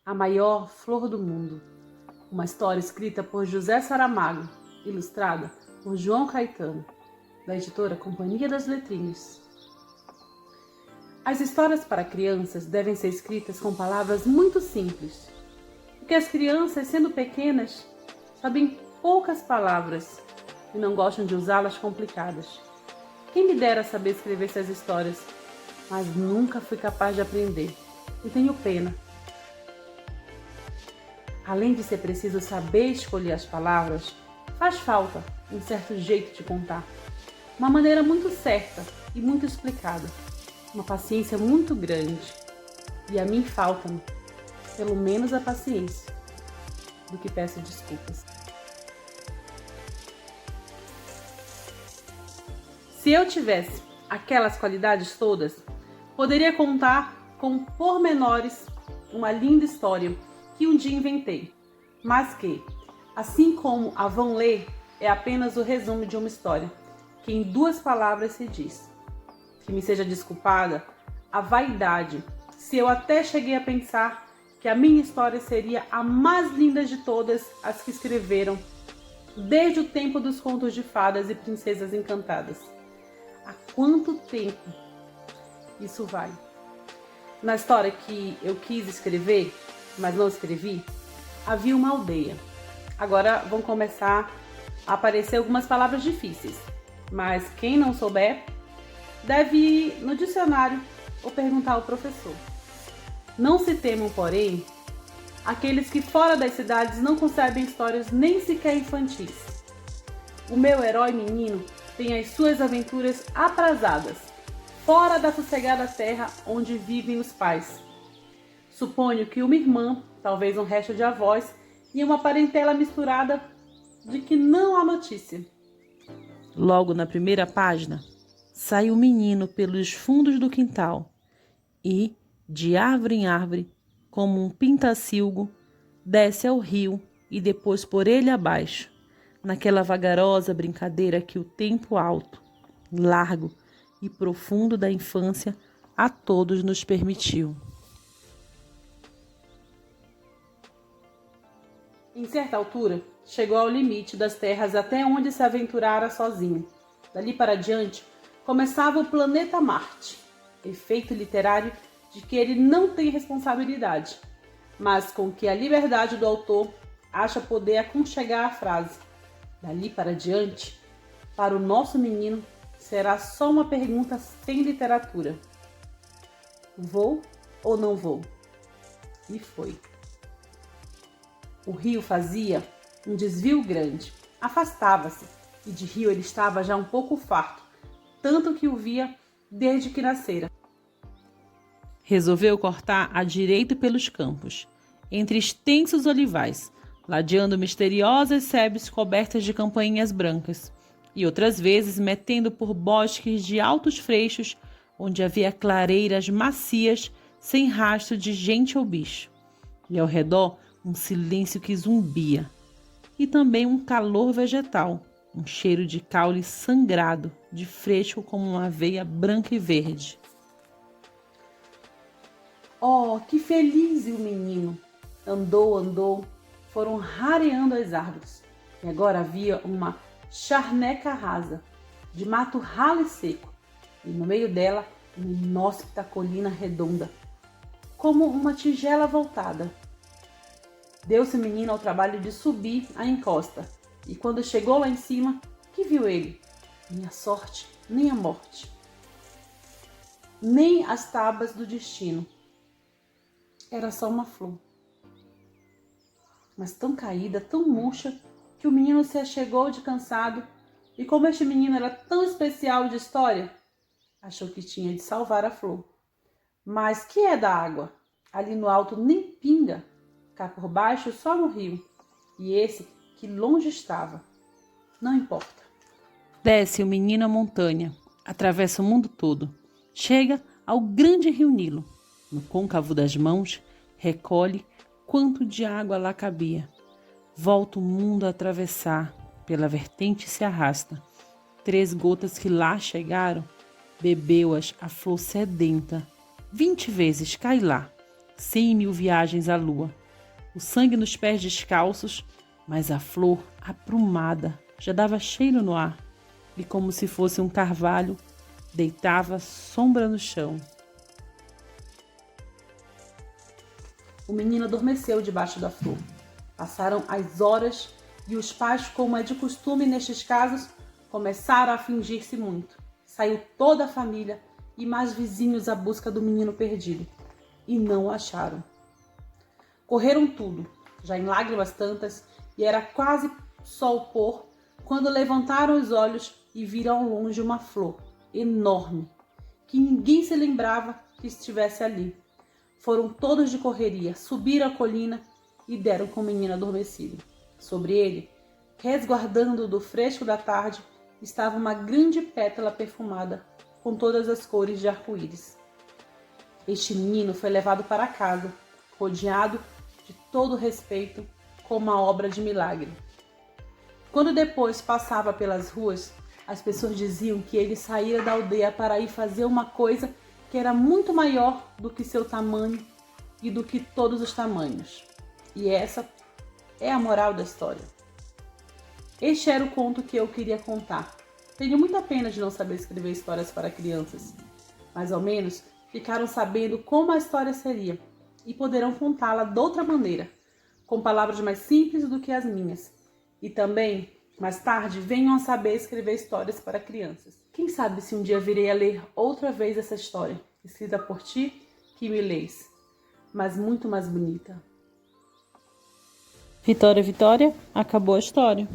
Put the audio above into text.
A Maior Flor do Mundo. Uma história escrita por José Saramago, ilustrada por João Caetano, da editora Companhia das Letrinhas. As histórias para crianças devem ser escritas com palavras muito simples, porque as crianças, sendo pequenas, sabem poucas palavras e não gostam de usá-las complicadas. Quem me dera saber escrever essas histórias, mas nunca fui capaz de aprender e tenho pena. Além de ser preciso saber escolher as palavras, faz falta um certo jeito de contar, uma maneira muito certa e muito explicada, uma paciência muito grande. E a mim falta-me, pelo menos a paciência, do que peço desculpas. Se eu tivesse aquelas qualidades todas, poderia contar com pormenores uma linda história que um dia inventei, mas que, assim como a vão ler, é apenas o resumo de uma história, que em 2 palavras se diz. Que me seja desculpada a vaidade, se eu até cheguei a pensar que a minha história seria a mais linda de todas as que escreveram, desde o tempo dos contos de fadas e princesas encantadas. Há quanto tempo isso vai? Na história que eu quis escrever, mas não escrevi, havia uma aldeia. Agora vão começar a aparecer algumas palavras difíceis, mas quem não souber deve ir no dicionário ou perguntar ao professor. Não se temam, porém, aqueles que fora das cidades não concebem histórias nem sequer infantis. O meu herói menino tem as suas aventuras aprazadas, fora da sossegada terra onde vivem os pais. Suponho que uma irmã, talvez um resto de avós e uma parentela misturada de que não há notícia. Logo na primeira página, sai o menino pelos fundos do quintal e, de árvore em árvore, como um pintacilgo, desce ao rio e depois por ele abaixo, naquela vagarosa brincadeira que o tempo alto, largo e profundo da infância a todos nos permitiu. Em certa altura, chegou ao limite das terras até onde se aventurara sozinho. Dali para diante, começava o planeta Marte, efeito literário de que ele não tem responsabilidade, mas com que a liberdade do autor acha poder aconchegar a frase. Dali para diante, para o nosso menino, será só uma pergunta sem literatura. Vou ou não vou? E foi. O rio fazia um desvio grande, afastava-se, e de rio ele estava já um pouco farto, tanto que o via desde que nascera. Resolveu cortar à direita pelos campos, entre extensos olivais, ladeando misteriosas sebes cobertas de campainhas brancas, e outras vezes metendo por bosques de altos freixos, onde havia clareiras macias, sem rastro de gente ou bicho. E ao redor, um silêncio que zumbia, e também um calor vegetal, um cheiro de caule sangrado, de fresco como uma aveia branca e verde. Oh, que feliz o menino! Andou, foram rareando as árvores, e agora havia uma charneca rasa, de mato ralo e seco, e no meio dela uma inóspita colina redonda, como uma tigela voltada. Deu-se o menino ao trabalho de subir a encosta, e quando chegou lá em cima, que viu ele? Nem a sorte, nem a morte, nem as tábuas do destino. Era só uma flor, mas tão caída, tão murcha, que o menino se achegou de cansado, e como este menino era tão especial de história, achou que tinha de salvar a flor. Mas que é da água? Ali no alto nem pinga, cá por baixo só no rio, e esse que longe estava. Não importa. Desce o menino a montanha, atravessa o mundo todo, chega ao grande rio Nilo. No côncavo das mãos, recolhe quanto de água lá cabia. Volta o mundo a atravessar, pela vertente se arrasta. 3 gotas que lá chegaram, bebeu-as a flor sedenta. 20 vezes cai lá, 100.000 viagens à lua. O sangue nos pés descalços, mas a flor, aprumada, já dava cheiro no ar. E como se fosse um carvalho, deitava sombra no chão. O menino adormeceu debaixo da flor. Passaram as horas e os pais, como é de costume nestes casos, começaram a fingir-se muito. Saiu toda a família e mais vizinhos à busca do menino perdido. E não o acharam. Correram tudo, já em lágrimas tantas, e era quase sol pôr, quando levantaram os olhos e viram ao longe uma flor enorme, que ninguém se lembrava que estivesse ali. Foram todos de correria, subiram a colina e deram com o menino adormecido. Sobre ele, resguardando do fresco da tarde, estava uma grande pétala perfumada com todas as cores de arco-íris. Este menino foi levado para casa, rodeado de todo respeito, como uma obra de milagre. Quando depois passava pelas ruas, as pessoas diziam que ele saíra da aldeia para ir fazer uma coisa que era muito maior do que seu tamanho e do que todos os tamanhos. E essa é a moral da história. Este era o conto que eu queria contar. Tenho muita pena de não saber escrever histórias para crianças. Mais ou menos ficaram sabendo como a história seria e poderão contá-la de outra maneira, com palavras mais simples do que as minhas. E também, mais tarde, venham a saber escrever histórias para crianças. Quem sabe se um dia virei a ler outra vez essa história, escrita por ti, que me lês, mas muito mais bonita. Vitória, Vitória, acabou a história.